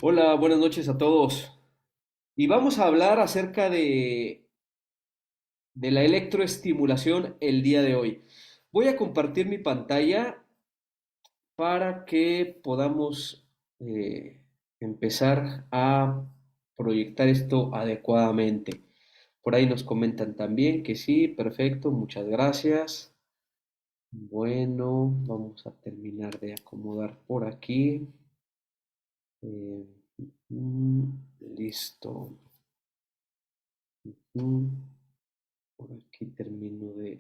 Hola, buenas noches a todos. Y vamos a hablar acerca de la electroestimulación el día de hoy. Voy a compartir mi pantalla para que podamos empezar a proyectar esto adecuadamente. Por ahí nos comentan también que sí, perfecto, muchas gracias. Bueno, vamos a terminar de acomodar por aquí. Eh, mm, listo. Mm. Por aquí termino de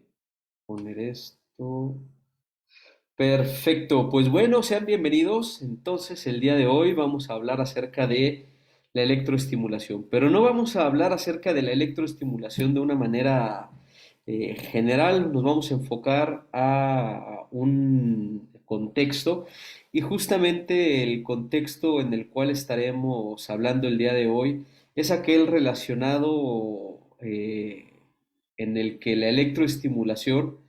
poner esto. Perfecto, pues bueno, sean bienvenidos. Entonces, el día de hoy vamos a hablar acerca de la electroestimulación, pero no vamos a hablar acerca de la electroestimulación de una manera general, nos vamos a enfocar a un contexto y justamente el contexto en el cual estaremos hablando el día de hoy es aquel relacionado en el que la electroestimulación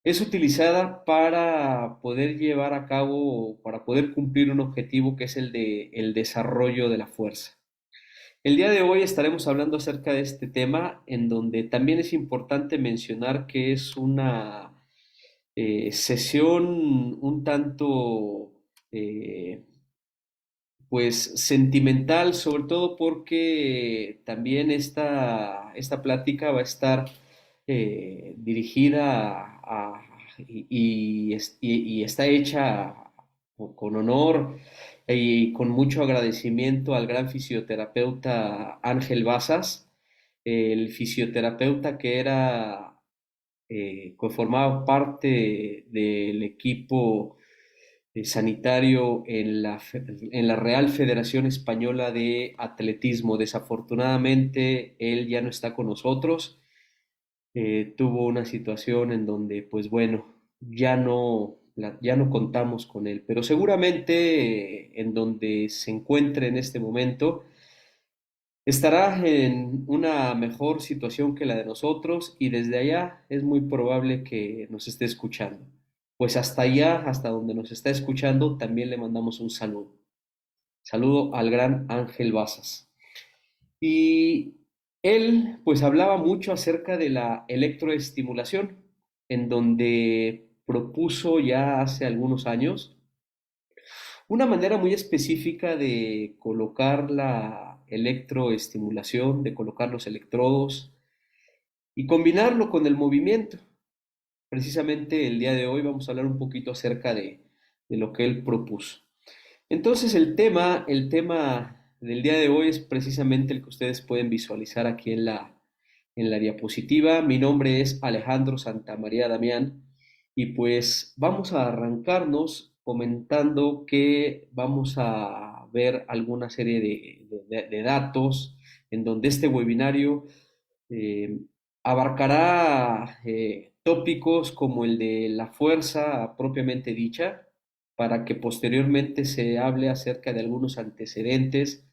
es utilizada para poder llevar a cabo, para poder cumplir un objetivo que es el de el desarrollo de la fuerza. El día de hoy estaremos hablando acerca de este tema, en donde también es importante mencionar que es una sesión un tanto eh, pues sentimental, sobre todo porque también esta plática va a estar dirigida y está hecha con honor y con mucho agradecimiento al gran fisioterapeuta Ángel Bazas, el fisioterapeuta que formaba parte del equipo sanitario en la Real Federación Española de Atletismo. Desafortunadamente, él ya no está con nosotros. Tuvo una situación en donde, pues bueno, ya no contamos con él, pero seguramente en donde se encuentre en este momento, estará en una mejor situación que la de nosotros y desde allá es muy probable que nos esté escuchando. Pues hasta allá, hasta donde nos está escuchando, también le mandamos un saludo. Saludo al gran Ángel Bazas. Y él pues hablaba mucho acerca de la electroestimulación, en donde propuso ya hace algunos años una manera muy específica de colocar la electroestimulación, de colocar los electrodos y combinarlo con el movimiento. Precisamente el día de hoy vamos a hablar un poquito acerca de lo que él propuso. Entonces el tema del día de hoy es precisamente el que ustedes pueden visualizar aquí en la diapositiva. Mi nombre es Alejandro Santamaría Damián y pues vamos a arrancarnos comentando que vamos a ver alguna serie de datos en donde este webinario eh, abarcará tópicos como el de la fuerza propiamente dicha, para que posteriormente se hable acerca de algunos antecedentes,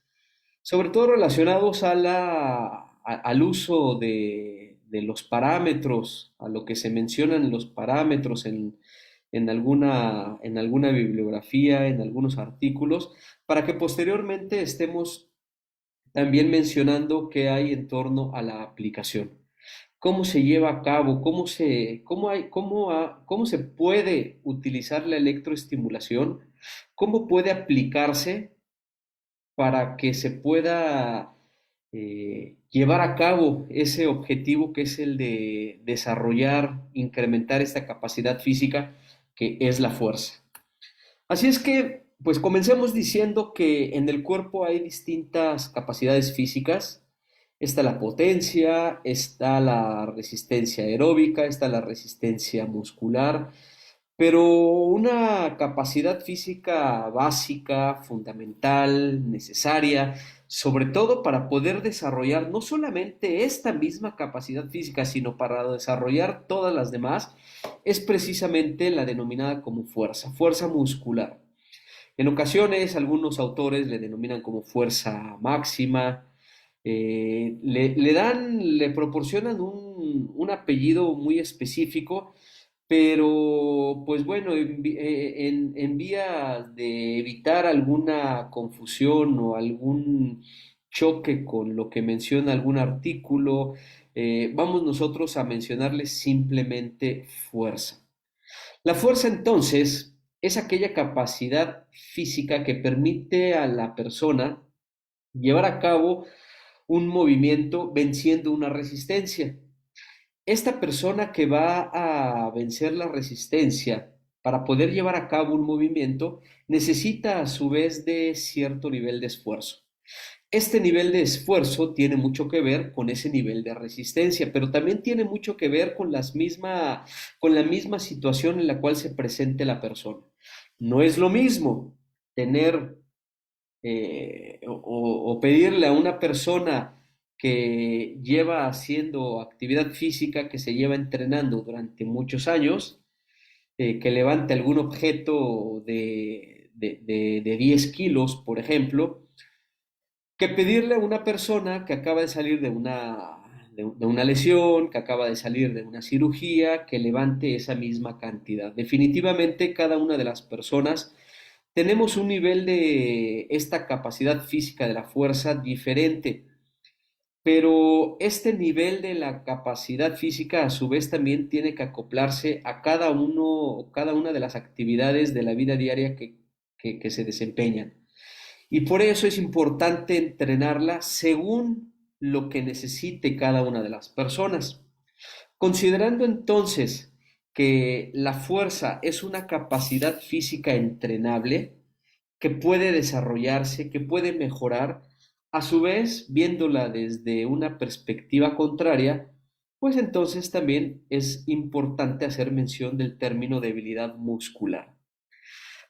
sobre todo relacionados al uso de los parámetros, a lo que se mencionan los parámetros en alguna bibliografía, en algunos artículos, para que posteriormente estemos también mencionando qué hay en torno a la aplicación. ¿Cómo se lleva a cabo? ¿Cómo se puede utilizar la electroestimulación? ¿Cómo puede aplicarse para que se pueda llevar a cabo ese objetivo que es el de desarrollar, incrementar esta capacidad física que es la fuerza? Así es que, pues comencemos diciendo que en el cuerpo hay distintas capacidades físicas. Está la potencia, está la resistencia aeróbica, está la resistencia muscular, pero una capacidad física básica, fundamental, necesaria, sobre todo para poder desarrollar no solamente esta misma capacidad física, sino para desarrollar todas las demás, es precisamente la denominada como fuerza muscular. En ocasiones, algunos autores le denominan como fuerza máxima, le proporcionan un apellido muy específico, Pero, pues bueno, en vía de evitar alguna confusión o algún choque con lo que menciona algún artículo, vamos nosotros a mencionarle simplemente fuerza. La fuerza entonces es aquella capacidad física que permite a la persona llevar a cabo un movimiento venciendo una resistencia. Esta persona que va a vencer la resistencia para poder llevar a cabo un movimiento necesita a su vez de cierto nivel de esfuerzo. Este nivel de esfuerzo tiene mucho que ver con ese nivel de resistencia, pero también tiene mucho que ver con con la misma situación en la cual se presente la persona. No es lo mismo tener o pedirle a una persona que lleva haciendo actividad física, que se lleva entrenando durante muchos años, que levante algún objeto de 10 kilos, por ejemplo, que pedirle a una persona que acaba de salir de una lesión, que acaba de salir de una cirugía, que levante esa misma cantidad. Definitivamente cada una de las personas tenemos un nivel de esta capacidad física de la fuerza diferente, pero este nivel de la capacidad física a su vez también tiene que acoplarse a cada una de las actividades de la vida diaria que se desempeñan. Y por eso es importante entrenarla según lo que necesite cada una de las personas. Considerando entonces que la fuerza es una capacidad física entrenable que puede desarrollarse, que puede mejorar, a su vez, viéndola desde una perspectiva contraria, pues entonces también es importante hacer mención del término debilidad muscular.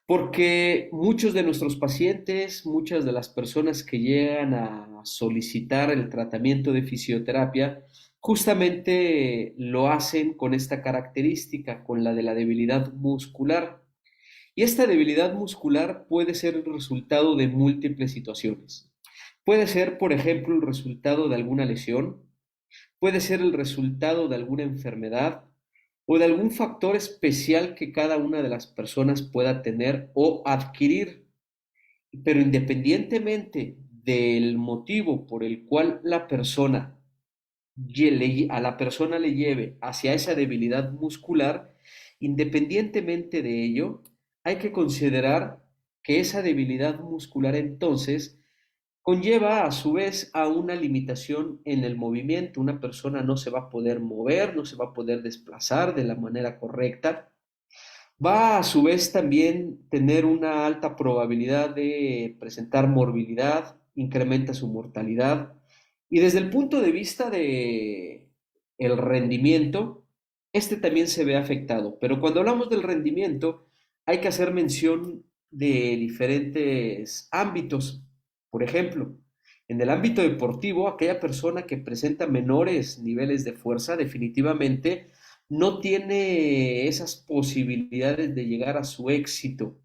Porque muchos de nuestros pacientes, muchas de las personas que llegan a solicitar el tratamiento de fisioterapia, justamente lo hacen con esta característica, con la de la debilidad muscular. Y esta debilidad muscular puede ser el resultado de múltiples situaciones. Puede ser, por ejemplo, el resultado de alguna lesión, puede ser el resultado de alguna enfermedad o de algún factor especial que cada una de las personas pueda tener o adquirir. Pero independientemente del motivo por el cual a la persona le lleve hacia esa debilidad muscular, independientemente de ello, hay que considerar que esa debilidad muscular entonces conlleva a su vez a una limitación en el movimiento. Una persona no se va a poder mover, no se va a poder desplazar de la manera correcta. Va a su vez también tener una alta probabilidad de presentar morbilidad, incrementa su mortalidad. Y desde el punto de vista de el rendimiento, este también se ve afectado. Pero cuando hablamos del rendimiento, hay que hacer mención de diferentes ámbitos. Por ejemplo, en el ámbito deportivo, aquella persona que presenta menores niveles de fuerza definitivamente no tiene esas posibilidades de llegar a su éxito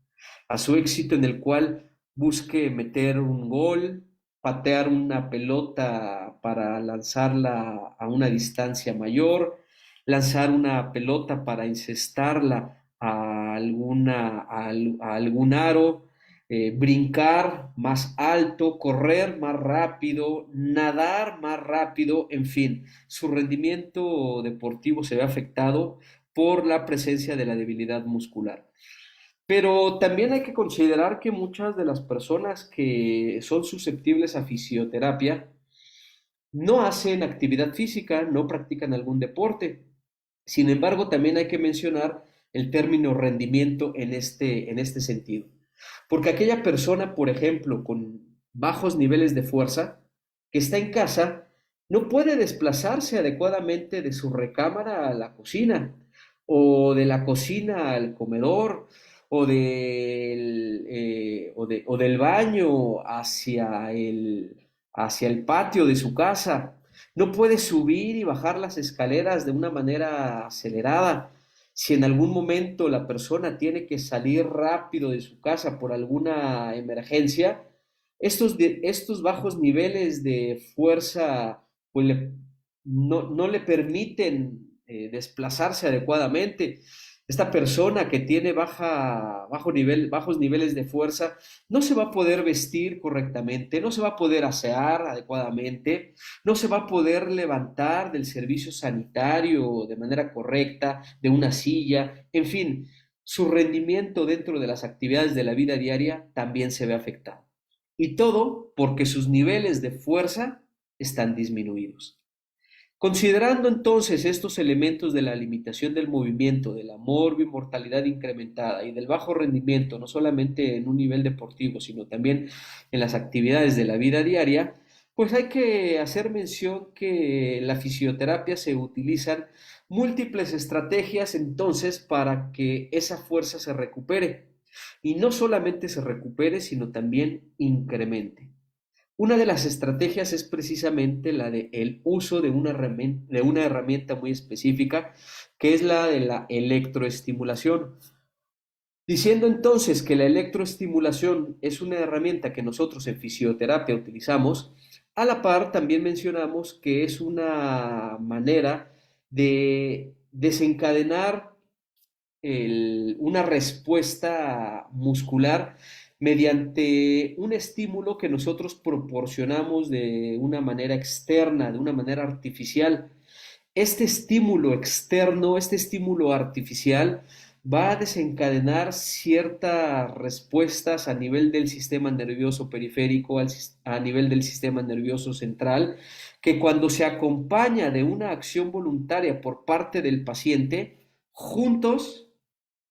en el cual busque meter un gol, patear una pelota para lanzarla a una distancia mayor, lanzar una pelota para incestarla a algún aro, brincar más alto, correr más rápido, nadar más rápido, en fin, su rendimiento deportivo se ve afectado por la presencia de la debilidad muscular. Pero también hay que considerar que muchas de las personas que son susceptibles a fisioterapia no hacen actividad física, no practican algún deporte. Sin embargo, también hay que mencionar el término rendimiento en este sentido. Porque aquella persona, por ejemplo, con bajos niveles de fuerza, que está en casa, no puede desplazarse adecuadamente de su recámara a la cocina, o de la cocina al comedor, o del baño hacia el patio de su casa. No puede subir y bajar las escaleras de una manera acelerada. Si en algún momento la persona tiene que salir rápido de su casa por alguna emergencia, estos bajos niveles de fuerza pues no le permiten desplazarse adecuadamente. Esta persona que tiene bajos niveles de fuerza no se va a poder vestir correctamente, no se va a poder asear adecuadamente, no se va a poder levantar del servicio sanitario de manera correcta, de una silla, en fin, su rendimiento dentro de las actividades de la vida diaria también se ve afectado. Y todo porque sus niveles de fuerza están disminuidos. Considerando entonces estos elementos de la limitación del movimiento, de la morbimortalidad incrementada y del bajo rendimiento, no solamente en un nivel deportivo, sino también en las actividades de la vida diaria, pues hay que hacer mención que en la fisioterapia se utilizan múltiples estrategias entonces para que esa fuerza se recupere. Y no solamente se recupere, sino también incremente. Una de las estrategias es precisamente la de el uso de una herramienta muy específica, que es la de la electroestimulación. Diciendo entonces que la electroestimulación es una herramienta que nosotros en fisioterapia utilizamos, a la par también mencionamos que es una manera de desencadenar una respuesta muscular mediante un estímulo que nosotros proporcionamos de una manera externa, de una manera artificial. Este estímulo externo, este estímulo artificial, va a desencadenar ciertas respuestas a nivel del sistema nervioso periférico, a nivel del sistema nervioso central, que cuando se acompaña de una acción voluntaria por parte del paciente, juntos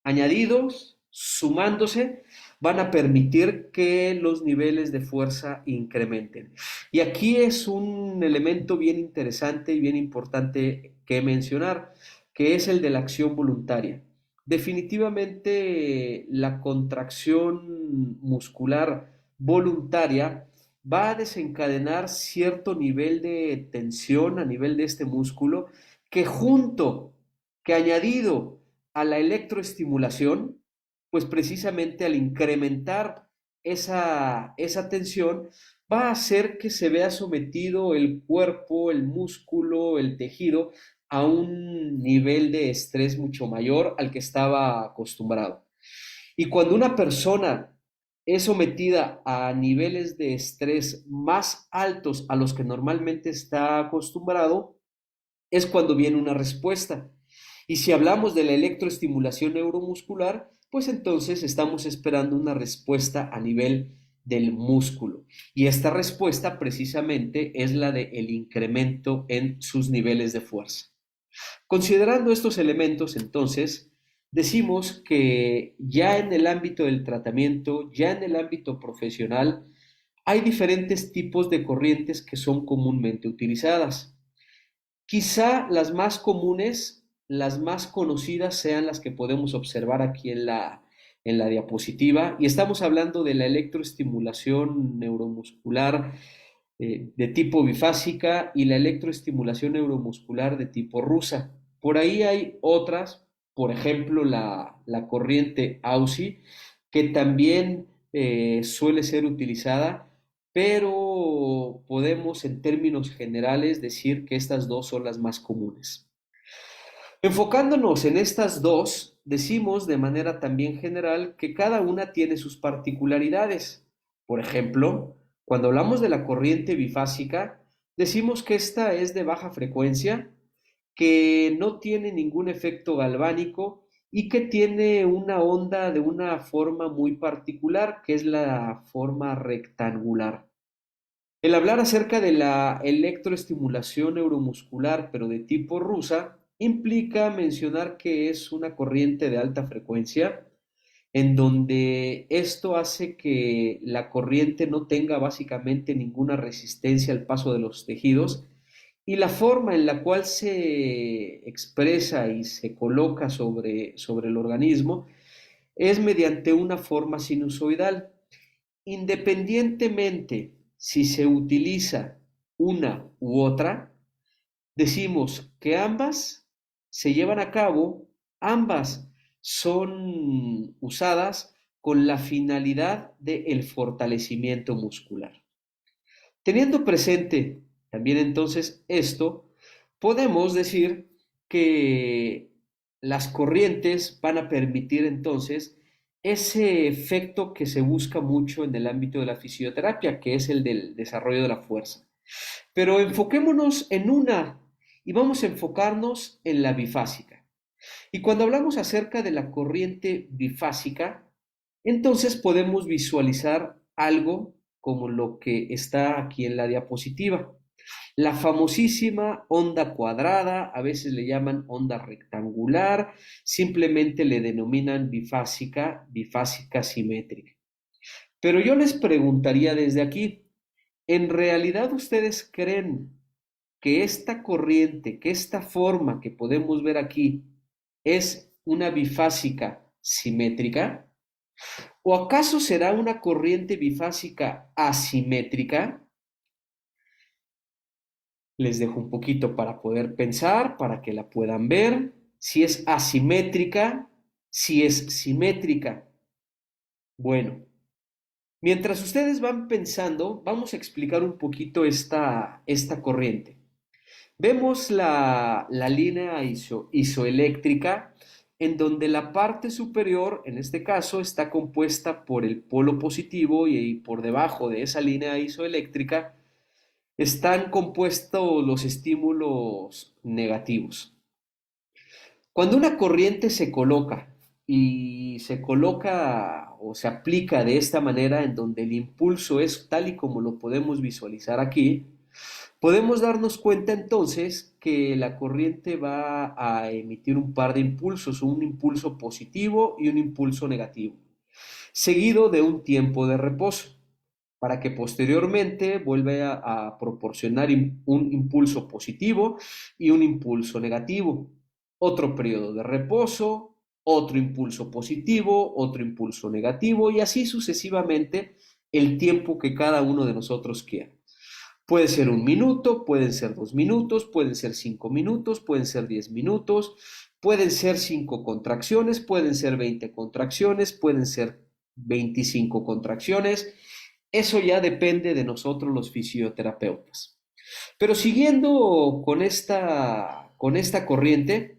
añadidos, sumándose, van a permitir que los niveles de fuerza incrementen. Y aquí es un elemento bien interesante y bien importante que mencionar, que es el de la acción voluntaria. Definitivamente la contracción muscular voluntaria va a desencadenar cierto nivel de tensión a nivel de este músculo que añadido a la electroestimulación, pues precisamente al incrementar esa tensión, va a hacer que se vea sometido el cuerpo, el músculo, el tejido a un nivel de estrés mucho mayor al que estaba acostumbrado. Y cuando una persona es sometida a niveles de estrés más altos a los que normalmente está acostumbrado, es cuando viene una respuesta. Y si hablamos de la electroestimulación neuromuscular, pues entonces estamos esperando una respuesta a nivel del músculo. Y esta respuesta precisamente es la del incremento en sus niveles de fuerza. Considerando estos elementos, entonces, decimos que ya en el ámbito del tratamiento, ya en el ámbito profesional, hay diferentes tipos de corrientes que son comúnmente utilizadas. Quizá las más comunes, las más conocidas sean las que podemos observar aquí en la diapositiva, y estamos hablando de la electroestimulación neuromuscular de tipo bifásica y la electroestimulación neuromuscular de tipo rusa. Por ahí hay otras, por ejemplo, la corriente AUSI, que también suele ser utilizada, pero podemos en términos generales decir que estas dos son las más comunes. Enfocándonos en estas dos, decimos de manera también general que cada una tiene sus particularidades. Por ejemplo, cuando hablamos de la corriente bifásica, decimos que esta es de baja frecuencia, que no tiene ningún efecto galvánico y que tiene una onda de una forma muy particular, que es la forma rectangular. El hablar acerca de la electroestimulación neuromuscular, pero de tipo rusa, implica mencionar que es una corriente de alta frecuencia, en donde esto hace que la corriente no tenga básicamente ninguna resistencia al paso de los tejidos, y la forma en la cual se expresa y se coloca sobre el organismo es mediante una forma sinusoidal. Independientemente si se utiliza una u otra, decimos que ambas se llevan a cabo, ambas son usadas con la finalidad del fortalecimiento muscular. Teniendo presente también entonces esto, podemos decir que las corrientes van a permitir entonces ese efecto que se busca mucho en el ámbito de la fisioterapia, que es el del desarrollo de la fuerza. Pero enfoquémonos en una y vamos a enfocarnos en la bifásica. Y cuando hablamos acerca de la corriente bifásica, entonces podemos visualizar algo como lo que está aquí en la diapositiva. La famosísima onda cuadrada, a veces le llaman onda rectangular, simplemente le denominan bifásica, bifásica simétrica. Pero yo les preguntaría desde aquí, ¿en realidad ustedes creen que esta corriente, que esta forma que podemos ver aquí es una bifásica simétrica? ¿O acaso será una corriente bifásica asimétrica? Les dejo un poquito para poder pensar, para que la puedan ver. Si es asimétrica, si es simétrica. Bueno, mientras ustedes van pensando, vamos a explicar un poquito esta corriente. Vemos la línea isoeléctrica en donde la parte superior, en este caso, está compuesta por el polo positivo y por debajo de esa línea isoeléctrica están compuestos los estímulos negativos. Cuando una corriente se coloca y se coloca o se aplica de esta manera en donde el impulso es tal y como lo podemos visualizar aquí, podemos darnos cuenta entonces que la corriente va a emitir un par de impulsos, un impulso positivo y un impulso negativo, seguido de un tiempo de reposo, para que posteriormente vuelva a proporcionar un impulso positivo y un impulso negativo. Otro periodo de reposo, otro impulso positivo, otro impulso negativo y así sucesivamente el tiempo que cada uno de nosotros quiera. Puede ser 1 minuto, pueden ser 2 minutos, pueden ser 5 minutos, pueden ser 10 minutos, pueden ser 5 contracciones, pueden ser 20 contracciones, pueden ser 25 contracciones. Eso ya depende de nosotros los fisioterapeutas. Pero siguiendo con esta corriente,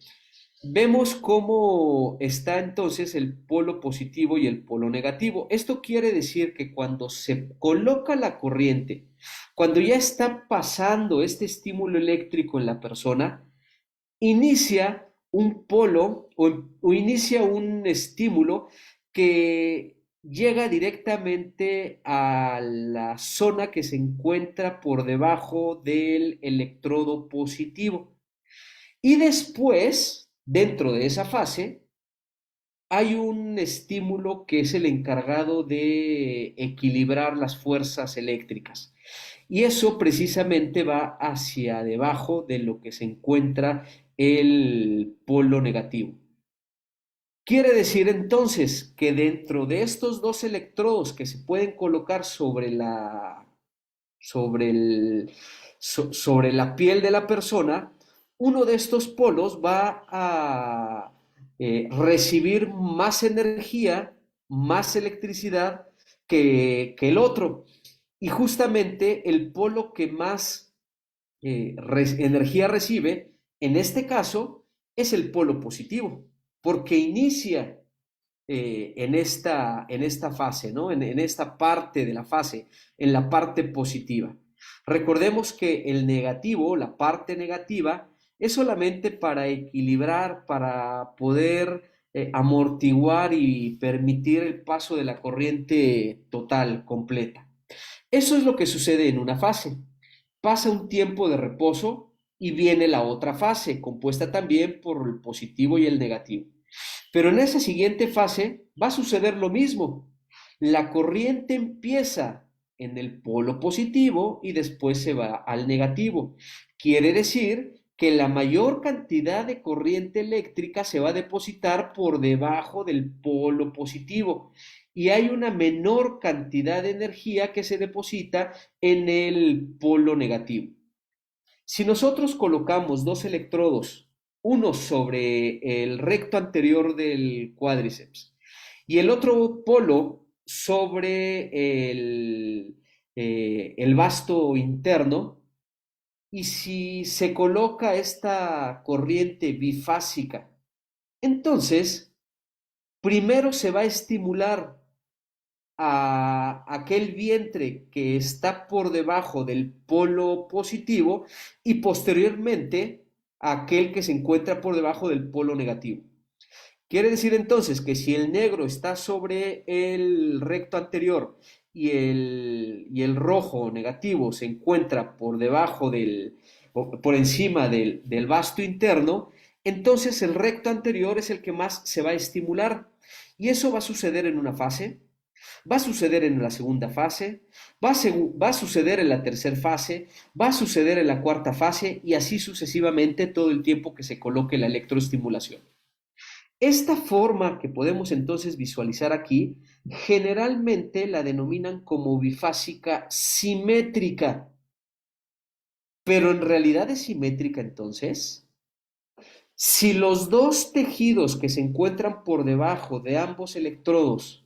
vemos cómo está entonces el polo positivo y el polo negativo. Esto quiere decir que cuando se coloca la corriente, cuando ya está pasando este estímulo eléctrico en la persona, inicia un polo o inicia un estímulo que llega directamente a la zona que se encuentra por debajo del electrodo positivo. Y después, dentro de esa fase, hay un estímulo que es el encargado de equilibrar las fuerzas eléctricas. Y eso precisamente va hacia debajo de lo que se encuentra el polo negativo. Quiere decir entonces que dentro de estos dos electrodos que se pueden colocar sobre sobre la piel de la persona, uno de estos polos va a recibir más energía, más electricidad que el otro. Y justamente el polo que más energía recibe, en este caso, es el polo positivo, porque inicia en esta fase, ¿no? En esta parte de la fase, en la parte positiva. Recordemos que el negativo, la parte negativa, es solamente para equilibrar, para poder amortiguar y permitir el paso de la corriente total, completa. Eso es lo que sucede en una fase. Pasa un tiempo de reposo y viene la otra fase, compuesta también por el positivo y el negativo. Pero en esa siguiente fase va a suceder lo mismo. La corriente empieza en el polo positivo y después se va al negativo. Quiere decir que la mayor cantidad de corriente eléctrica se va a depositar por debajo del polo positivo y hay una menor cantidad de energía que se deposita en el polo negativo. Si nosotros colocamos dos electrodos, uno sobre el recto anterior del cuádriceps y el otro polo sobre el vasto interno, Y si se coloca esta corriente bifásica, entonces primero se va a estimular a aquel vientre que está por debajo del polo positivo y posteriormente a aquel que se encuentra por debajo del polo negativo. Quiere decir entonces que si el negro está sobre el recto anterior y el rojo negativo se encuentra por debajo por encima del vasto interno, entonces el recto anterior es el que más se va a estimular. Y eso va a suceder en una fase, va a suceder en la segunda fase, va a suceder en la tercera fase, va a suceder en la cuarta fase y así sucesivamente todo el tiempo que se coloque la electroestimulación. Esta forma que podemos entonces visualizar aquí, generalmente la denominan como bifásica simétrica, pero en realidad es simétrica entonces. Si los dos tejidos que se encuentran por debajo de ambos electrodos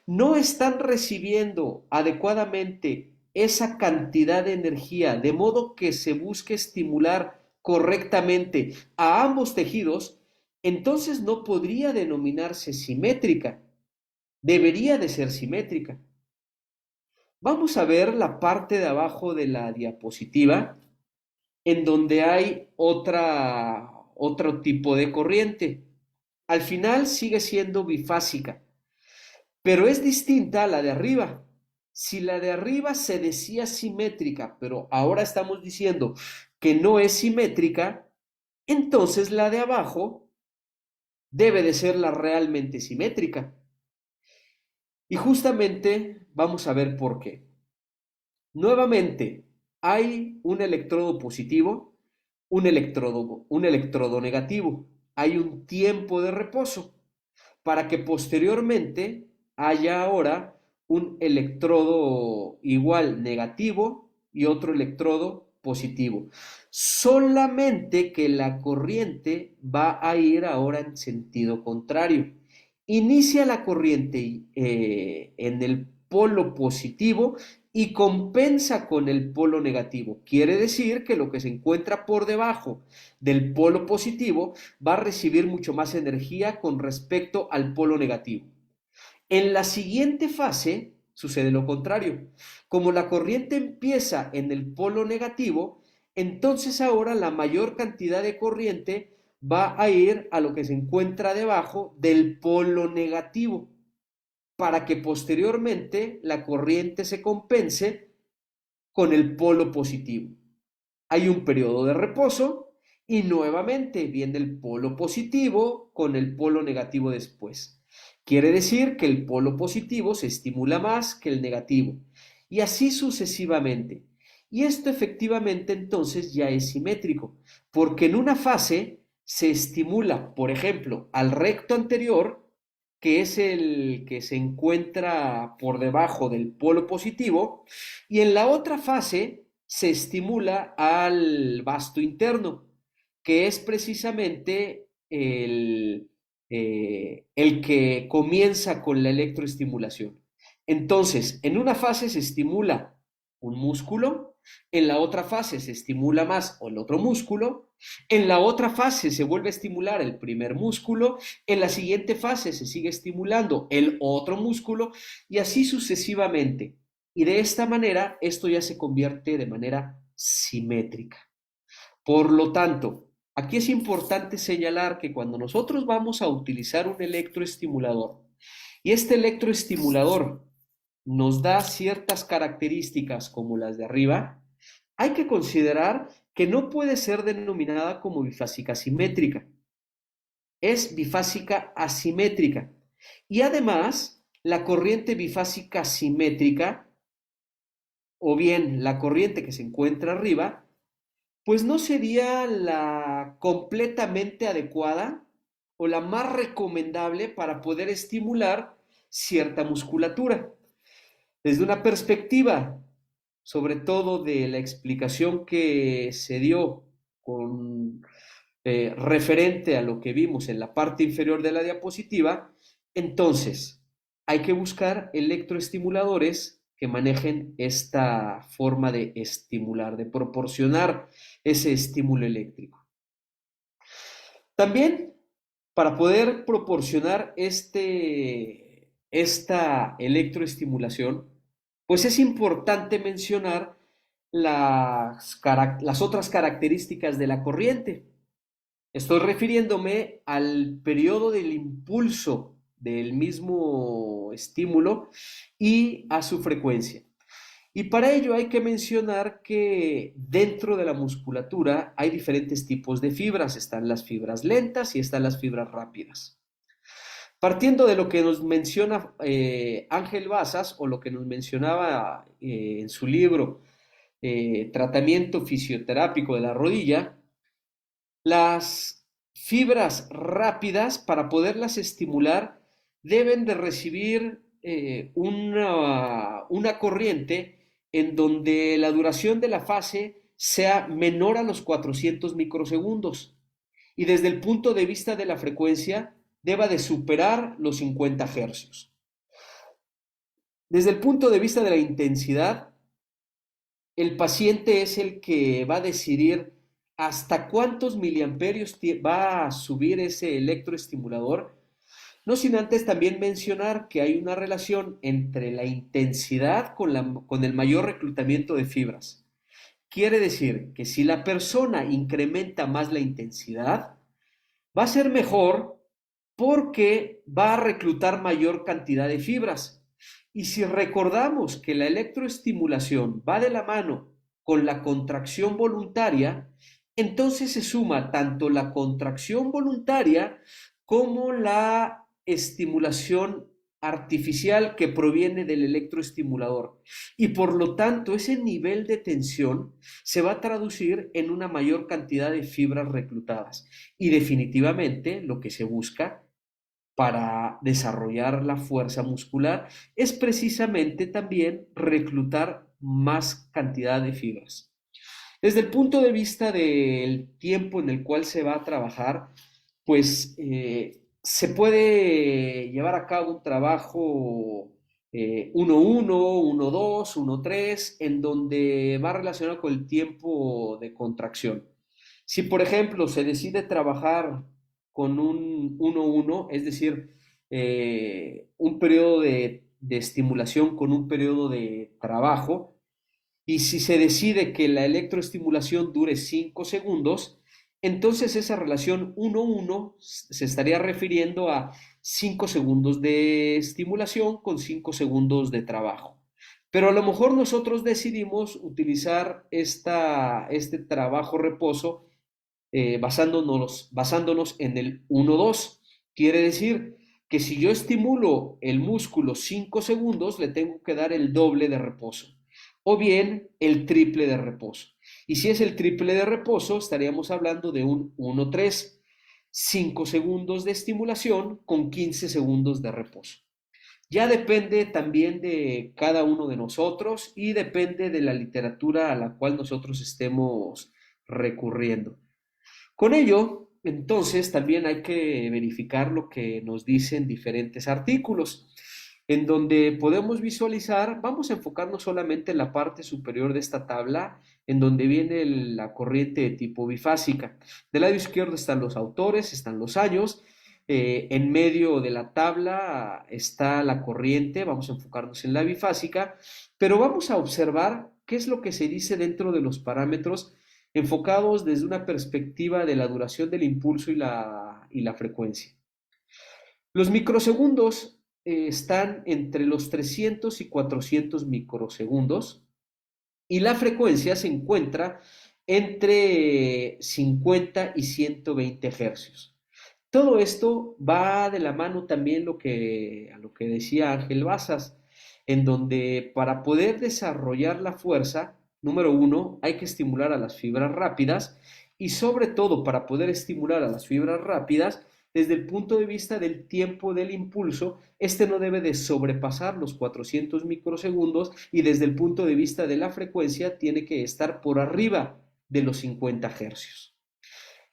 no están recibiendo adecuadamente esa cantidad de energía, de modo que se busque estimular correctamente a ambos tejidos, entonces no podría denominarse simétrica, debería de ser simétrica. Vamos a ver la parte de abajo de la diapositiva, en donde hay otro tipo de corriente. Al final sigue siendo bifásica, pero es distinta a la de arriba. Si la de arriba se decía simétrica, pero ahora estamos diciendo que no es simétrica, entonces la de abajo debe de ser la realmente simétrica. Y justamente vamos a ver por qué. Nuevamente, hay un electrodo positivo, un electrodo negativo. Hay un tiempo de reposo para que posteriormente haya ahora un electrodo igual negativo y otro electrodo positivo. Solamente que la corriente va a ir ahora en sentido contrario. Inicia la corriente en el polo positivo y compensa con el polo negativo. Quiere decir que lo que se encuentra por debajo del polo positivo va a recibir mucho más energía con respecto al polo negativo. En la siguiente fase sucede lo contrario. Como la corriente empieza en el polo negativo, entonces ahora la mayor cantidad de corriente va a ir a lo que se encuentra debajo del polo negativo, para que posteriormente la corriente se compense con el polo positivo. Hay un periodo de reposo y nuevamente viene el polo positivo con el polo negativo después. Quiere decir que el polo positivo se estimula más que el negativo y así sucesivamente. Y esto efectivamente entonces ya es simétrico, porque en una fase se estimula, por ejemplo, al recto anterior, que es el que se encuentra por debajo del polo positivo, y en la otra fase se estimula al vasto interno, que es precisamente el que comienza con la electroestimulación. Entonces, en una fase se estimula un músculo, en la otra fase se estimula más el otro músculo, en la otra fase se vuelve a estimular el primer músculo, en la siguiente fase se sigue estimulando el otro músculo y así sucesivamente. Y de esta manera, esto ya se convierte de manera simétrica. Por lo tanto, aquí es importante señalar que cuando nosotros vamos a utilizar un electroestimulador y este electroestimulador nos da ciertas características como las de arriba, hay que considerar que no puede ser denominada como bifásica simétrica, es bifásica asimétrica. Y además, la corriente bifásica simétrica, o bien la corriente que se encuentra arriba, pues no sería la completamente adecuada o la más recomendable para poder estimular cierta musculatura. Desde una perspectiva, sobre todo de la explicación que se dio con referente a lo que vimos en la parte inferior de la diapositiva, entonces hay que buscar electroestimuladores que manejen esta forma de estimular, de proporcionar ese estímulo eléctrico. También, para poder proporcionar esta electroestimulación, pues es importante mencionar las otras características de la corriente. Estoy refiriéndome al periodo del impulso del mismo estímulo y a su frecuencia. Y para ello hay que mencionar que dentro de la musculatura hay diferentes tipos de fibras. Están las fibras lentas y están las fibras rápidas. Partiendo de lo que nos menciona Ángel Bazas, o lo que nos mencionaba en su libro Tratamiento Fisioterápico de la Rodilla, las fibras rápidas, para poderlas estimular, deben de recibir una corriente en donde la duración de la fase sea menor a los 400 microsegundos y desde el punto de vista de la frecuencia deba de superar los 50 hercios. Desde el punto de vista de la intensidad, el paciente es el que va a decidir hasta cuántos miliamperios va a subir ese electroestimulador, no sin antes también mencionar que hay una relación entre la intensidad con el mayor reclutamiento de fibras. Quiere decir que si la persona incrementa más la intensidad, va a ser mejor porque va a reclutar mayor cantidad de fibras. Y si recordamos que la electroestimulación va de la mano con la contracción voluntaria, entonces se suma tanto la contracción voluntaria como la estimulación artificial que proviene del electroestimulador. Y por lo tanto, ese nivel de tensión se va a traducir en una mayor cantidad de fibras reclutadas. Y definitivamente lo que se busca para desarrollar la fuerza muscular es precisamente también reclutar más cantidad de fibras. Desde el punto de vista del tiempo en el cual se va a trabajar, pues se puede llevar a cabo un trabajo 1-1, 1-2, 1-3, en donde va relacionado con el tiempo de contracción. Si, por ejemplo, se decide trabajar con un 1-1, es decir, un periodo de estimulación con un periodo de trabajo, y si se decide que la electroestimulación dure 5 segundos, entonces esa relación 1-1 se estaría refiriendo a 5 segundos de estimulación con 5 segundos de trabajo. Pero a lo mejor nosotros decidimos utilizar este trabajo-reposo basándonos en el 1-2. Quiere decir que si yo estimulo el músculo 5 segundos, le tengo que dar el doble de reposo o bien el triple de reposo. Y si es el triple de reposo, estaríamos hablando de un 1-3, 5 segundos de estimulación con 15 segundos de reposo. Ya depende también de cada uno de nosotros y depende de la literatura a la cual nosotros estemos recurriendo. Con ello, entonces, también hay que verificar lo que nos dicen diferentes artículos, en donde podemos visualizar, vamos a enfocarnos solamente en la parte superior de esta tabla, en donde viene la corriente de tipo bifásica. Del lado izquierdo están los autores, están los años, en medio de la tabla está la corriente, vamos a enfocarnos en la bifásica, pero vamos a observar qué es lo que se dice dentro de los parámetros enfocados desde una perspectiva de la duración del impulso y la frecuencia. Los microsegundos están entre los 300 y 400 microsegundos y la frecuencia se encuentra entre 50 y 120 hercios. Todo esto va de la mano también a lo que decía Ángel Bazas, en donde para poder desarrollar la fuerza, número uno, hay que estimular a las fibras rápidas y sobre todo para poder estimular a las fibras rápidas, desde el punto de vista del tiempo del impulso, este no debe de sobrepasar los 400 microsegundos y desde el punto de vista de la frecuencia tiene que estar por arriba de los 50 hercios.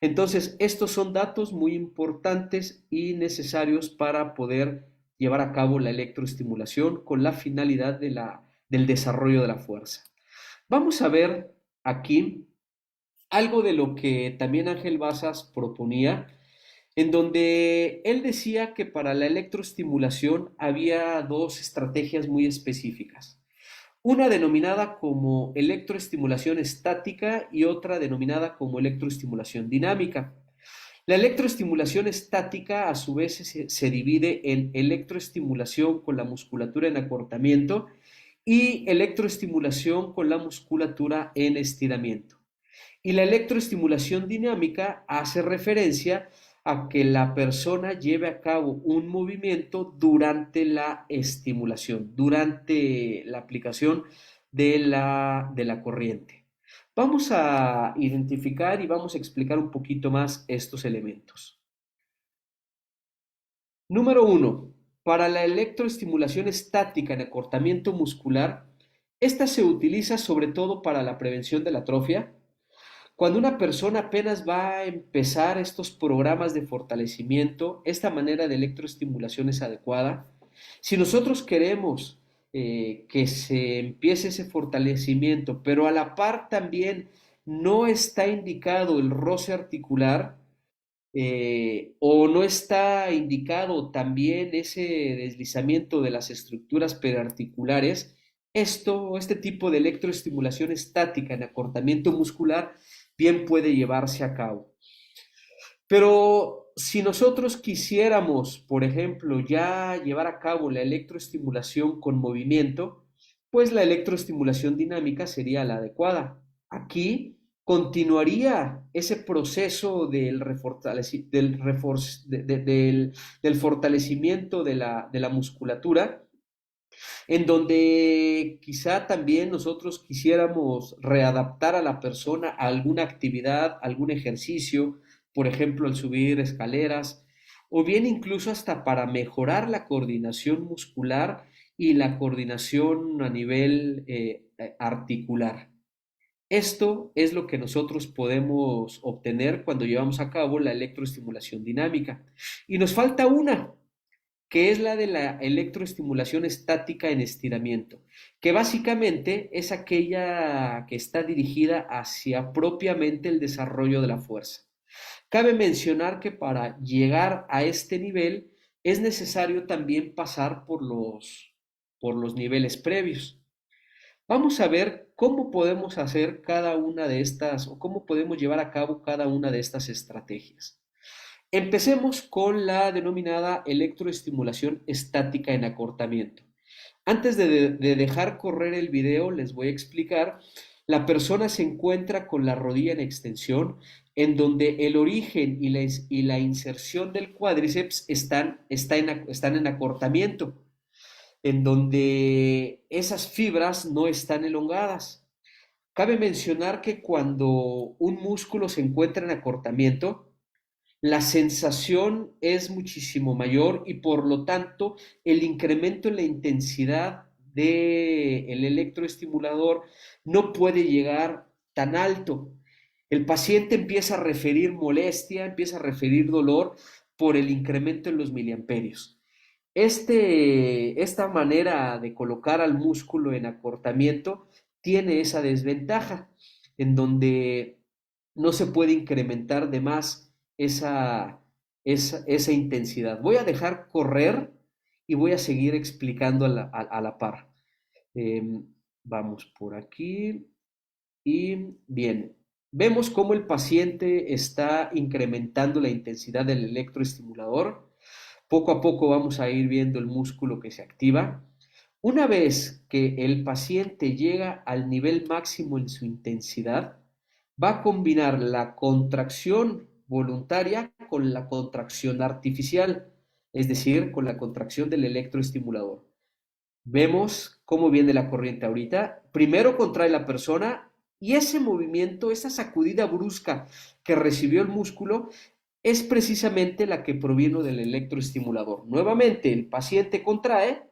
Entonces, estos son datos muy importantes y necesarios para poder llevar a cabo la electroestimulación con la finalidad de la del desarrollo de la fuerza. Vamos a ver aquí algo de lo que también Ángel Bazas proponía, en donde él decía que para la electroestimulación había dos estrategias muy específicas. Una denominada como electroestimulación estática y otra denominada como electroestimulación dinámica. La electroestimulación estática a su vez se divide en electroestimulación con la musculatura en acortamiento y electroestimulación con la musculatura en estiramiento. Y la electroestimulación dinámica hace referencia a que la persona lleve a cabo un movimiento durante la estimulación, durante la aplicación de la corriente. Vamos a identificar y vamos a explicar un poquito más estos elementos. Número uno, para la electroestimulación estática en acortamiento muscular, esta se utiliza sobre todo para la prevención de la atrofia. Cuando una persona apenas va a empezar estos programas de fortalecimiento, esta manera de electroestimulación es adecuada. Si nosotros queremos que se empiece ese fortalecimiento, pero a la par también no está indicado el roce articular, o no está indicado también ese deslizamiento de las estructuras periarticulares, este tipo de electroestimulación estática en acortamiento muscular bien puede llevarse a cabo. Pero si nosotros quisiéramos, por ejemplo, ya llevar a cabo la electroestimulación con movimiento, pues la electroestimulación dinámica sería la adecuada. Aquí continuaría ese proceso del fortalecimiento de la musculatura, en donde quizá también nosotros quisiéramos readaptar a la persona a alguna actividad, algún ejercicio, por ejemplo, el subir escaleras, o bien incluso hasta para mejorar la coordinación muscular y la coordinación a nivel articular. Esto es lo que nosotros podemos obtener cuando llevamos a cabo la electroestimulación dinámica. Y nos falta una, que es la de la electroestimulación estática en estiramiento, que básicamente es aquella que está dirigida hacia propiamente el desarrollo de la fuerza. Cabe mencionar que para llegar a este nivel es necesario también pasar por los niveles previos. Vamos a ver cómo podemos hacer cada una de estas o cómo podemos llevar a cabo cada una de estas estrategias. Empecemos con la denominada electroestimulación estática en acortamiento. Antes de dejar correr el video, les voy a explicar. La persona se encuentra con la rodilla en extensión, en donde el origen y la inserción del cuádriceps están en acortamiento, en donde esas fibras no están elongadas. Cabe mencionar que cuando un músculo se encuentra en acortamiento, la sensación es muchísimo mayor y por lo tanto el incremento en la intensidad del electroestimulador no puede llegar tan alto. El paciente empieza a referir molestia, empieza a referir dolor por el incremento en los miliamperios. Esta manera de colocar al músculo en acortamiento tiene esa desventaja en donde no se puede incrementar de más esa intensidad. Voy a dejar correr y voy a seguir explicando a la par. Eh, Vamos por aquí y bien, vemos cómo el paciente está incrementando la intensidad del electroestimulador. Poco a poco vamos a ir viendo el músculo que se activa. Una vez que el paciente llega al nivel máximo en su intensidad, va a combinar la contracción voluntaria con la contracción artificial, es decir, con la contracción del electroestimulador. Vemos cómo viene la corriente ahorita. Primero contrae la persona y ese movimiento, esa sacudida brusca que recibió el músculo, es precisamente la que proviene del electroestimulador. Nuevamente, el paciente contrae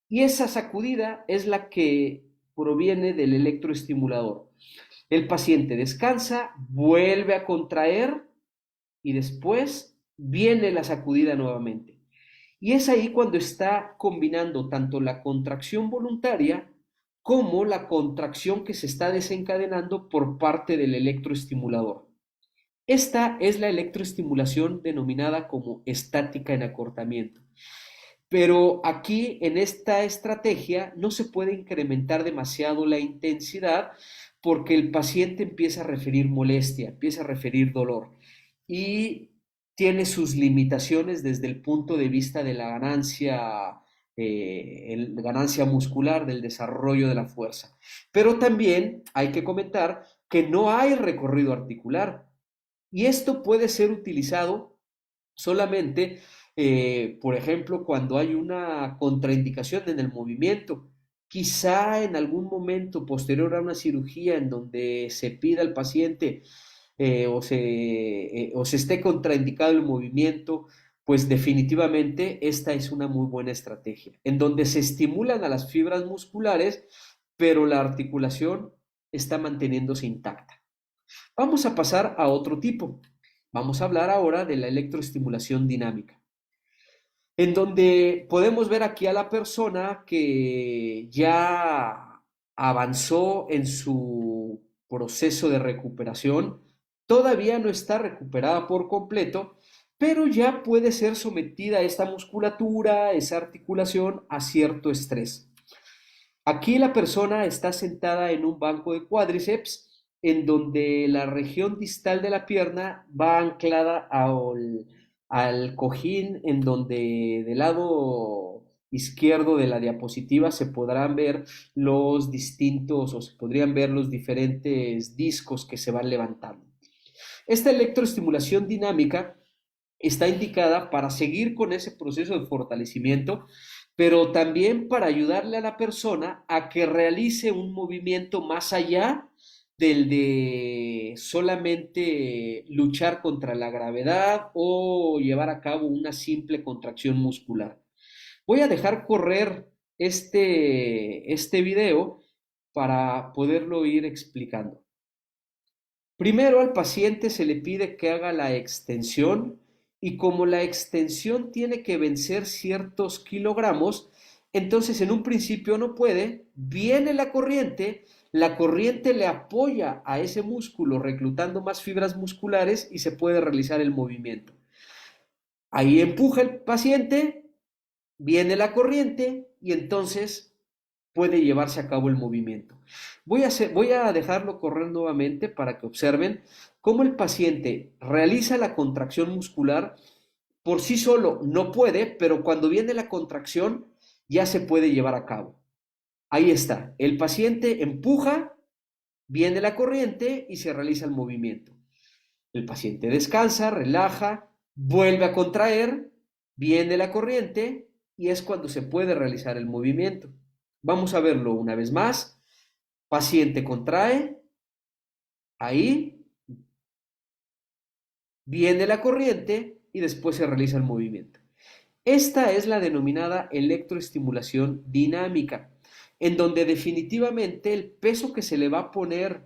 y esa sacudida es la que proviene del electroestimulador. El paciente descansa, vuelve a contraer y después viene la sacudida nuevamente. Y es ahí cuando está combinando tanto la contracción voluntaria como la contracción que se está desencadenando por parte del electroestimulador. Esta es la electroestimulación denominada como estática en acortamiento. Pero aquí en esta estrategia no se puede incrementar demasiado la intensidad porque el paciente empieza a referir molestia, empieza a referir dolor y tiene sus limitaciones desde el punto de vista de la ganancia muscular, del desarrollo de la fuerza. Pero también hay que comentar que no hay recorrido articular y esto puede ser utilizado solamente, por ejemplo, cuando hay una contraindicación en el movimiento. Quizá en algún momento posterior a una cirugía en donde se pida al paciente o se esté contraindicado el movimiento, pues definitivamente esta es una muy buena estrategia, en donde se estimulan a las fibras musculares, pero la articulación está manteniéndose intacta. Vamos a pasar a otro tipo. Vamos a hablar ahora de la electroestimulación dinámica, en donde podemos ver aquí a la persona que ya avanzó en su proceso de recuperación, todavía no está recuperada por completo, pero ya puede ser sometida a esta musculatura, esa articulación, a cierto estrés. Aquí la persona está sentada en un banco de cuádriceps en donde la región distal de la pierna va anclada al cojín, en donde del lado izquierdo de la diapositiva se podrán ver los distintos o se podrían ver los diferentes discos que se van levantando. Esta electroestimulación dinámica está indicada para seguir con ese proceso de fortalecimiento, pero también para ayudarle a la persona a que realice un movimiento más allá del de solamente luchar contra la gravedad o llevar a cabo una simple contracción muscular. Voy a dejar correr este video para poderlo ir explicando. Primero al paciente se le pide que haga la extensión y como la extensión tiene que vencer ciertos kilogramos, entonces en un principio no puede, viene la corriente le apoya a ese músculo reclutando más fibras musculares y se puede realizar el movimiento. Ahí empuja el paciente, viene la corriente y entonces puede llevarse a cabo el movimiento. Voy a dejarlo correr nuevamente para que observen cómo el paciente realiza la contracción muscular por sí solo, no puede, pero cuando viene la contracción ya se puede llevar a cabo. Ahí está, el paciente empuja, viene la corriente y se realiza el movimiento. El paciente descansa, relaja, vuelve a contraer, viene la corriente y es cuando se puede realizar el movimiento. Vamos a verlo una vez más. Paciente contrae, ahí viene la corriente y después se realiza el movimiento. Esta es la denominada electroestimulación dinámica, en donde definitivamente el peso que se le va a poner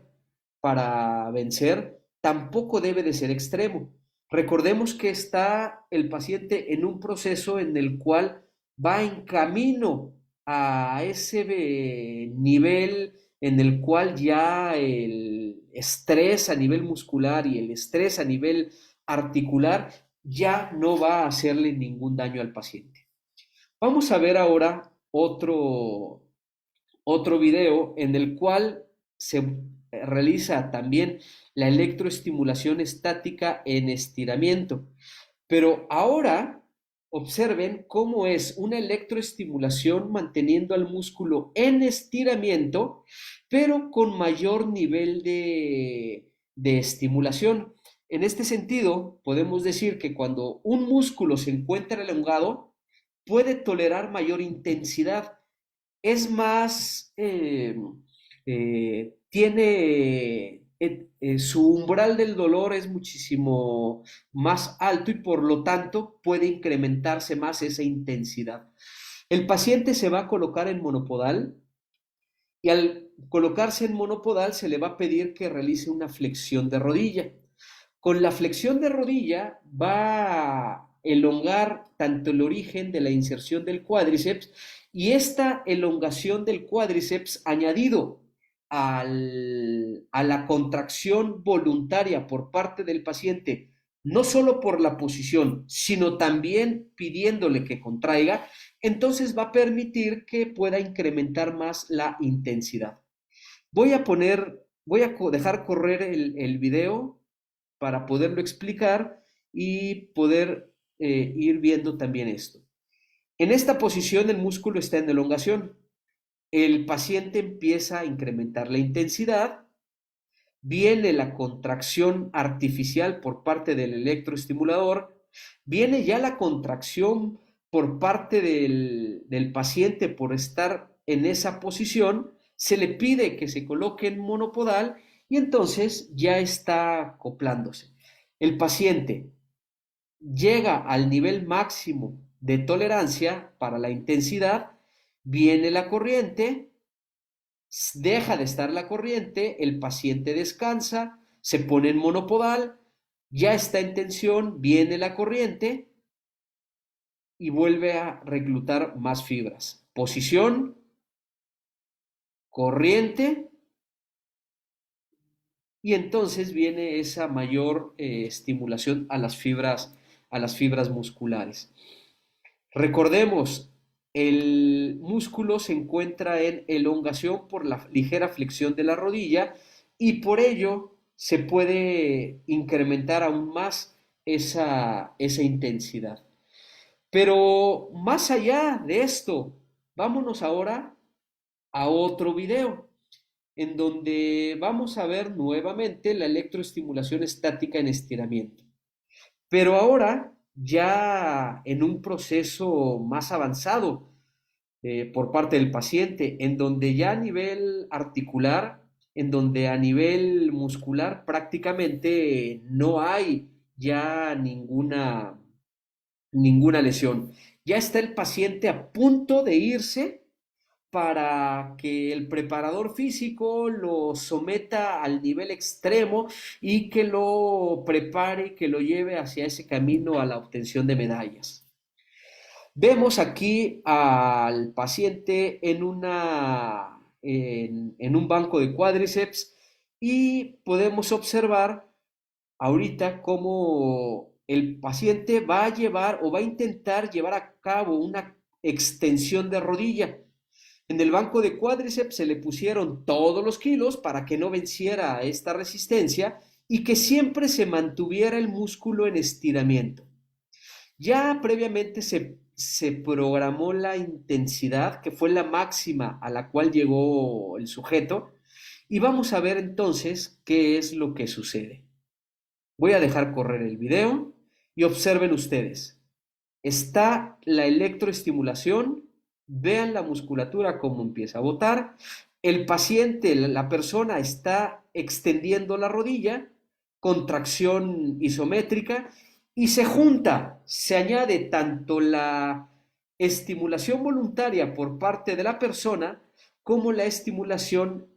para vencer tampoco debe de ser extremo. Recordemos que está el paciente en un proceso en el cual va en camino a ese nivel en el cual ya el estrés a nivel muscular y el estrés a nivel articular ya no va a hacerle ningún daño al paciente. Vamos a ver ahora otro video en el cual se realiza también la electroestimulación estática en estiramiento. Pero ahora observen cómo es una electroestimulación manteniendo al músculo en estiramiento, pero con mayor nivel de estimulación. En este sentido, podemos decir que cuando un músculo se encuentra elongado, puede tolerar mayor intensidad, es más, tiene, su umbral del dolor es muchísimo más alto y por lo tanto puede incrementarse más esa intensidad. El paciente se va a colocar en monopodal y al colocarse en monopodal se le va a pedir que realice una flexión de rodilla. Con la flexión de rodilla va a elongar tanto el origen de la inserción del cuádriceps Y esta elongación del cuádriceps añadido a la contracción voluntaria por parte del paciente, no solo por la posición, sino también pidiéndole que contraiga, entonces va a permitir que pueda incrementar más la intensidad. Voy a dejar correr el video para poderlo explicar y poder ir viendo también esto. En esta posición el músculo está en elongación. El paciente empieza a incrementar la intensidad, viene la contracción artificial por parte del electroestimulador, viene ya la contracción por parte del paciente por estar en esa posición, se le pide que se coloque en monopodal y entonces ya está acoplándose. El paciente llega al nivel máximo de tolerancia para la intensidad, viene la corriente, deja de estar la corriente, el paciente descansa, se pone en monopodal, ya está en tensión, viene la corriente y vuelve a reclutar más fibras. Posición, corriente, y entonces viene esa mayor estimulación a las fibras musculares. Recordemos, el músculo se encuentra en elongación por la ligera flexión de la rodilla y por ello se puede incrementar aún más esa intensidad. Pero más allá de esto, vámonos ahora a otro video en donde vamos a ver nuevamente la electroestimulación estática en estiramiento. Pero ahora ya en un proceso más avanzado por parte del paciente, en donde ya a nivel articular, en donde a nivel muscular prácticamente no hay ya ninguna lesión. Ya está el paciente a punto de irse para que el preparador físico lo someta al nivel extremo y que lo prepare, que lo lleve hacia ese camino a la obtención de medallas. Vemos aquí al paciente en un banco de cuádriceps y podemos observar ahorita cómo el paciente va a llevar o va a intentar llevar a cabo una extensión de rodilla. En el banco de cuádriceps se le pusieron todos los kilos para que no venciera esta resistencia y que siempre se mantuviera el músculo en estiramiento. Ya previamente se programó la intensidad, que fue la máxima a la cual llegó el sujeto, y vamos a ver entonces qué es lo que sucede. Voy a dejar correr el video y observen ustedes. Está la electroestimulación, vean la musculatura cómo empieza a botar, el paciente, la persona está extendiendo la rodilla, contracción isométrica y se junta, se añade tanto la estimulación voluntaria por parte de la persona como la estimulación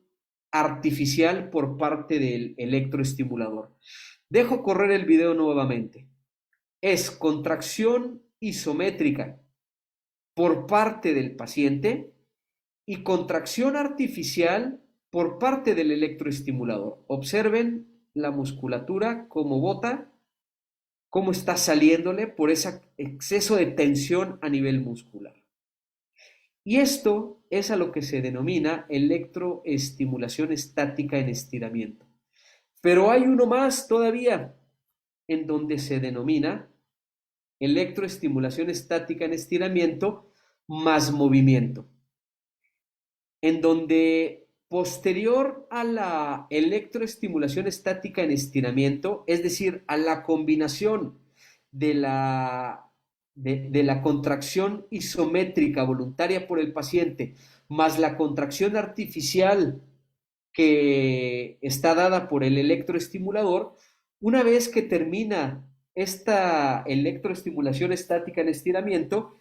artificial por parte del electroestimulador. Dejo correr el video nuevamente. Es contracción isométrica por parte del paciente y contracción artificial por parte del electroestimulador. Observen la musculatura, cómo bota, cómo está saliéndole por ese exceso de tensión a nivel muscular. Y esto es a lo que se denomina electroestimulación estática en estiramiento. Pero hay uno más todavía, en donde se denomina electroestimulación estática en estiramiento más movimiento, en donde posterior a la electroestimulación estática en estiramiento, es decir, a la combinación de la contracción isométrica voluntaria por el paciente, más la contracción artificial que está dada por el electroestimulador, una vez que termina esta electroestimulación estática en estiramiento,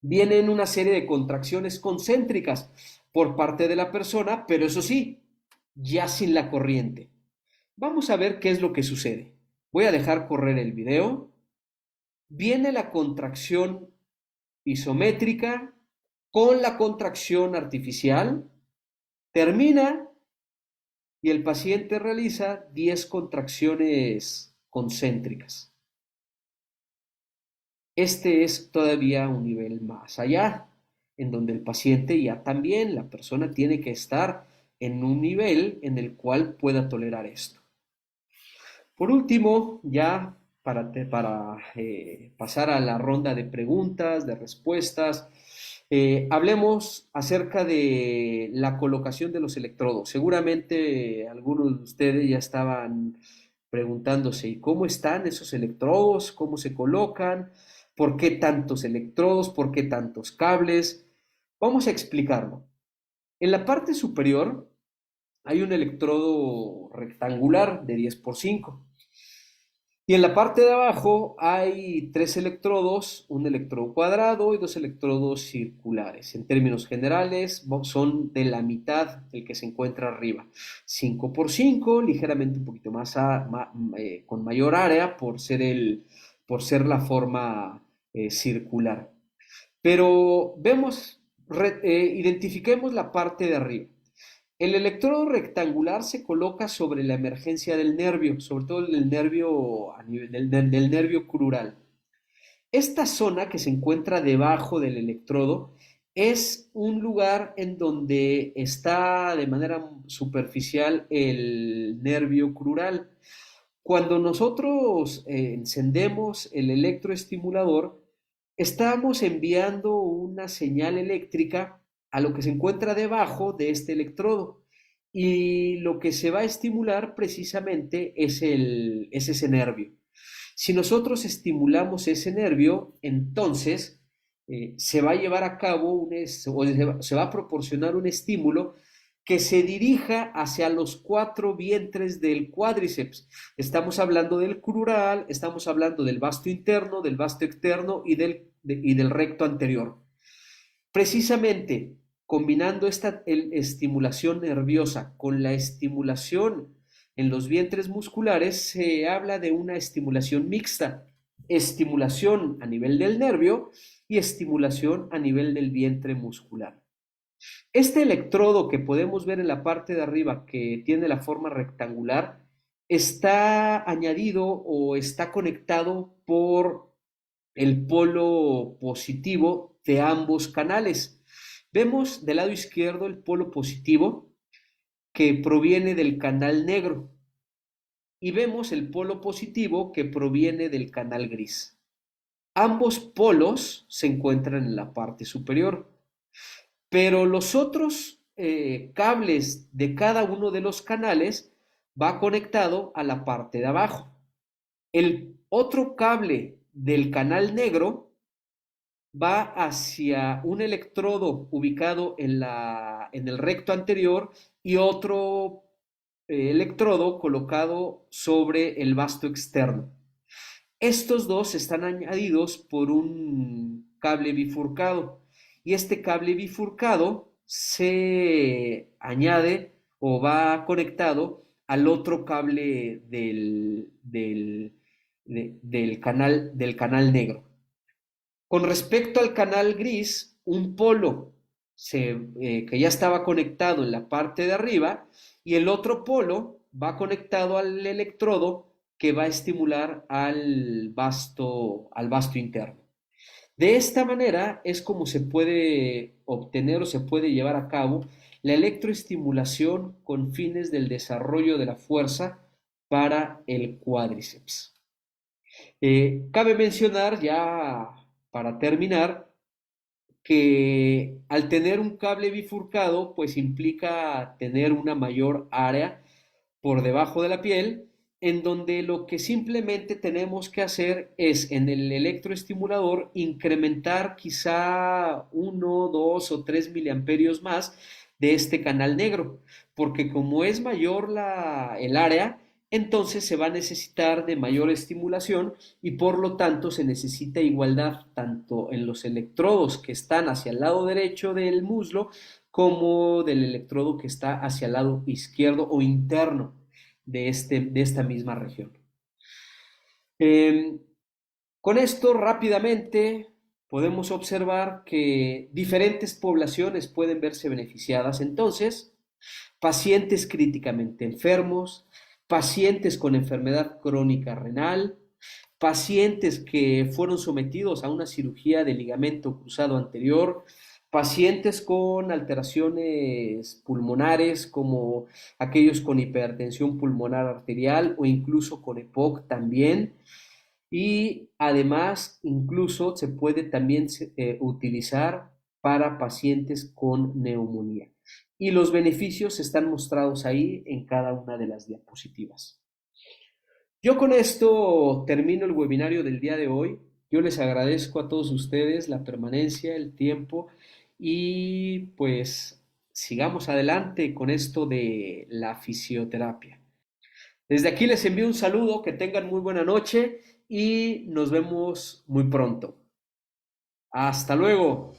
vienen una serie de contracciones concéntricas por parte de la persona, pero eso sí, ya sin la corriente. Vamos a ver qué es lo que sucede. Voy a dejar correr el video. Viene la contracción isométrica, Con la contracción artificial, termina y el paciente realiza 10 contracciones concéntricas. Este es todavía un nivel más allá, en donde el paciente ya también, la persona tiene que estar en un nivel en el cual pueda tolerar esto. Por último, ya para pasar a la ronda de preguntas, de respuestas, hablemos acerca de la colocación de los electrodos. Seguramente algunos de ustedes ya estaban preguntándose, ¿y cómo están esos electrodos? ¿Cómo se colocan? ¿Por qué tantos electrodos? ¿Por qué tantos cables? Vamos a explicarlo. En la parte superior hay un electrodo rectangular de 10 por 5. Y en la parte de abajo hay tres electrodos, un electrodo cuadrado y dos electrodos circulares. En términos generales, son de la mitad el que se encuentra arriba. 5 por 5, ligeramente un poquito más, con mayor área por ser la forma circular. Pero identifiquemos la parte de arriba. El electrodo rectangular se coloca sobre la emergencia del nervio, sobre todo el nervio a nivel del nervio crural. Esta zona que se encuentra debajo del electrodo es un lugar en donde está de manera superficial el nervio crural. Cuando nosotros encendemos el electroestimulador, estamos enviando una señal eléctrica a lo que se encuentra debajo de este electrodo. Y lo que se va a estimular precisamente es ese nervio. Si nosotros estimulamos ese nervio, entonces se va a llevar a cabo se va a proporcionar un estímulo que se dirija hacia los cuatro vientres del cuádriceps. Estamos hablando del crural, estamos hablando del vasto interno, del vasto externo y del recto anterior. Precisamente combinando esta estimulación nerviosa con la estimulación en los vientres musculares, se habla de una estimulación mixta, estimulación a nivel del nervio y estimulación a nivel del vientre muscular. Este electrodo que podemos ver en la parte de arriba, que tiene la forma rectangular, está añadido o está conectado por el polo positivo de ambos canales. Vemos del lado izquierdo el polo positivo que proviene del canal negro y vemos el polo positivo que proviene del canal gris. Ambos polos se encuentran en la parte superior, pero los otros cables de cada uno de los canales va conectado a la parte de abajo. El otro cable del canal negro va hacia un electrodo ubicado en el recto anterior y otro electrodo colocado sobre el vasto externo. Estos dos están añadidos por un cable bifurcado y este cable bifurcado se añade o va conectado al otro cable del canal negro. Con respecto al canal gris, un polo que ya estaba conectado en la parte de arriba y el otro polo va conectado al electrodo que va a estimular al vasto interno. De esta manera es como se puede obtener o se puede llevar a cabo la electroestimulación con fines del desarrollo de la fuerza para el cuádriceps. Cabe mencionar ya para terminar que al tener un cable bifurcado, pues implica tener una mayor área por debajo de la piel, en donde lo que simplemente tenemos que hacer es en el electroestimulador incrementar quizá 1, 2 o 3 miliamperios más de este canal negro, porque como es mayor el área, entonces se va a necesitar de mayor estimulación y por lo tanto se necesita igualdad tanto en los electrodos que están hacia el lado derecho del muslo como del electrodo que está hacia el lado izquierdo o interno de esta misma región. Eh, con esto rápidamente podemos observar que diferentes poblaciones pueden verse beneficiadas. Entonces, pacientes críticamente enfermos, pacientes con enfermedad crónica renal, pacientes que fueron sometidos a una cirugía de ligamento cruzado anterior, pacientes con alteraciones pulmonares como aquellos con hipertensión pulmonar arterial o incluso con EPOC también. Y además, incluso se puede también utilizar para pacientes con neumonía. Y los beneficios están mostrados ahí en cada una de las diapositivas. Yo con esto termino el webinario del día de hoy. Yo les agradezco a todos ustedes la permanencia, el tiempo y pues sigamos adelante con esto de la fisioterapia. Desde aquí les envío un saludo, que tengan muy buena noche y nos vemos muy pronto. Hasta luego.